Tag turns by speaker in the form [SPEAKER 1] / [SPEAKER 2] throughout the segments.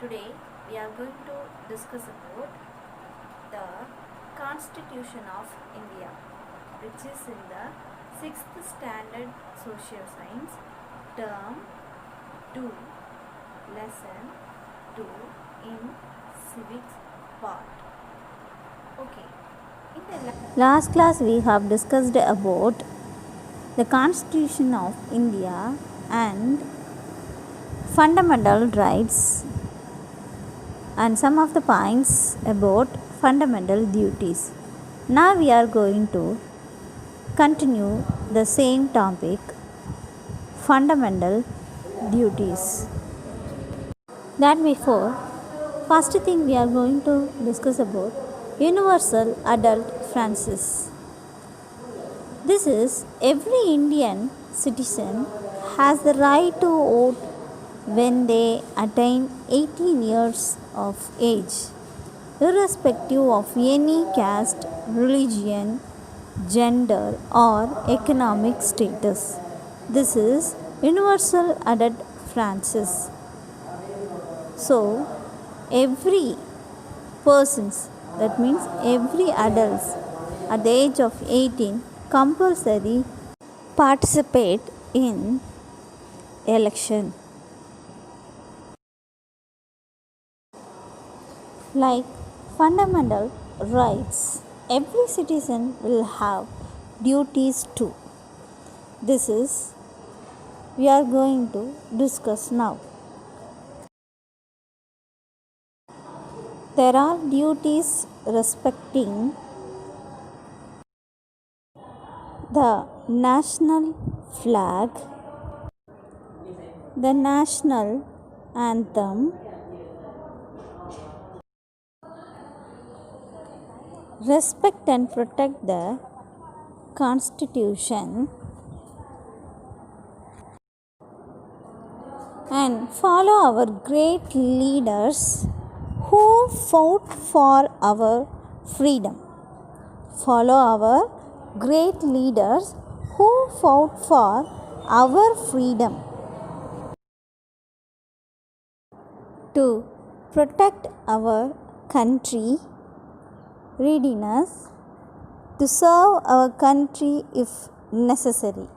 [SPEAKER 1] Today we are going to discuss about the Constitution of India, which is in the 6th standard social science, term 2, lesson 2 in civics part. Okay. In the last class we have discussed about the Constitution of India and fundamental rights and some of the points about fundamental duties. Now we are going to continue the same topic, fundamental duties. That before, first thing we are going to discuss about universal adult franchise. This is every Indian citizen has the right to vote when they attain 18 years of age, irrespective of any caste, religion, gender, or economic status. This is universal adult franchise. So, every persons, that means every adults at the age of 18 compulsory participate in election. Like fundamental rights, every citizen will have duties too. This is we are going to discuss now. There are duties respecting the national flag, the national anthem, respect and protect the Constitution, and follow our great leaders who fought for our freedom. Follow our great leaders who fought for our freedom. To protect our country, readiness to serve our country if necessary.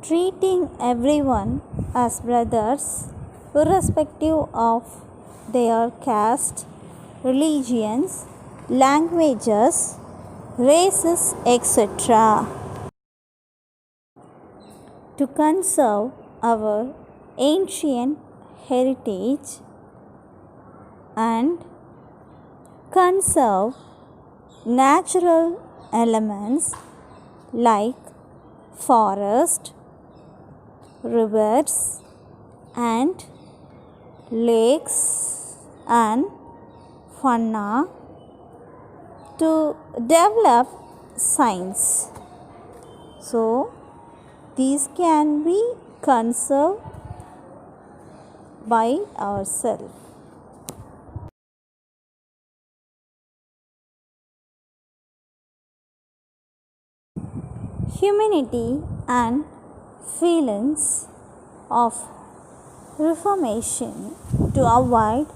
[SPEAKER 1] Treating everyone as brothers, irrespective of their caste, religions, languages, races, etc. To conserve our ancient heritage and conserve natural elements like forest, rivers and lakes and fauna, to develop science. So, these can be conserved by ourselves. Humanity and feelings of reformation to avoid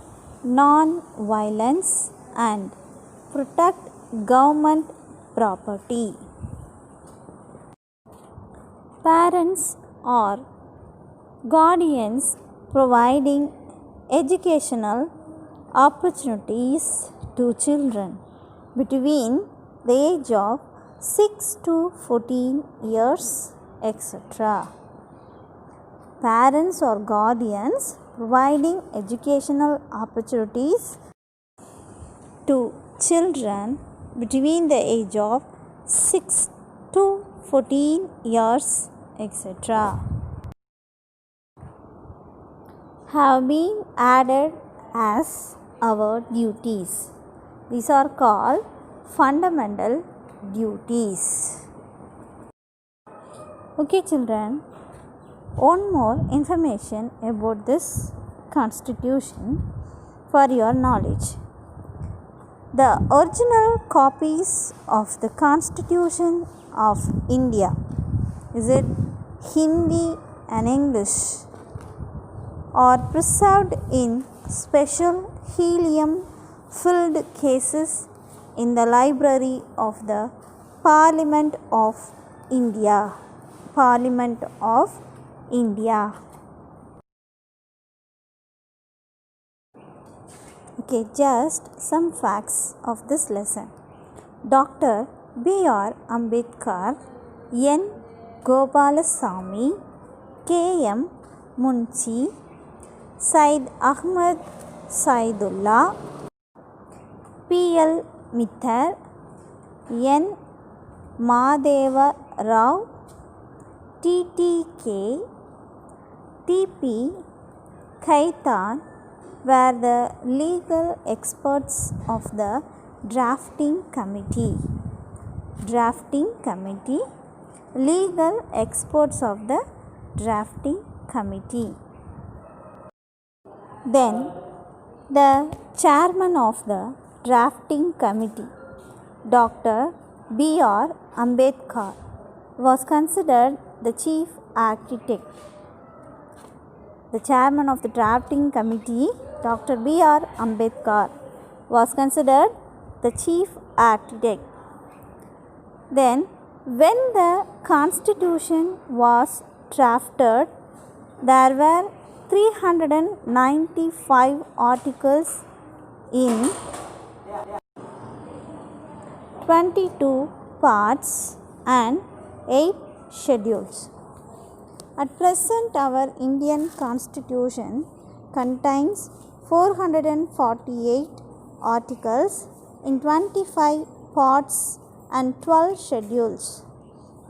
[SPEAKER 1] non-violence and protect government property. Parents or guardians providing educational opportunities to children between the age of 6 to 14 years, etc. Parents or guardians providing educational opportunities to children between the age of 6 to 14 years, etc. have been added as our duties. These are called fundamental duties. Okay, children, one more information about this Constitution for your knowledge. The original copies of the Constitution of India, is it Hindi and English, are preserved in special helium filled cases in the library of the Parliament of India. Parliament of India. Okay, just some facts of this lesson. Dr. B.R. Ambedkar, N. Gopalasamy, K.M. Munshi, Syed Ahmad Saidullah, P.L. Mittal, N. Madeva Rao, T.T.K., T.P. Khaitan were the legal experts of the drafting committee. Drafting committee, legal experts of the drafting committee. Then the chairman of the drafting committee, Dr. B.R. Ambedkar, was considered the chief architect. The chairman of the drafting committee, Dr. B.R. Ambedkar, was considered the chief architect. Then, when the Constitution was drafted, there were 395 articles in 22 parts and 8 schedules. At present, our Indian Constitution contains 448 articles in 25 parts and 12 schedules.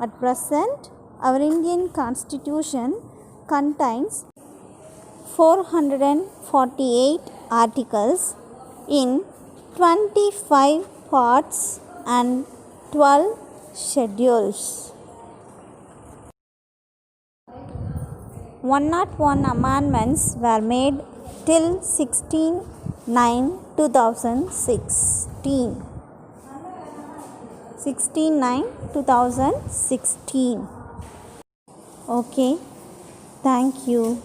[SPEAKER 1] At present, our Indian Constitution contains 448 articles in 25 parts and 12 schedules. 101 amendments were made till 16/9/2016. 16/9/2016. Okay, thank you.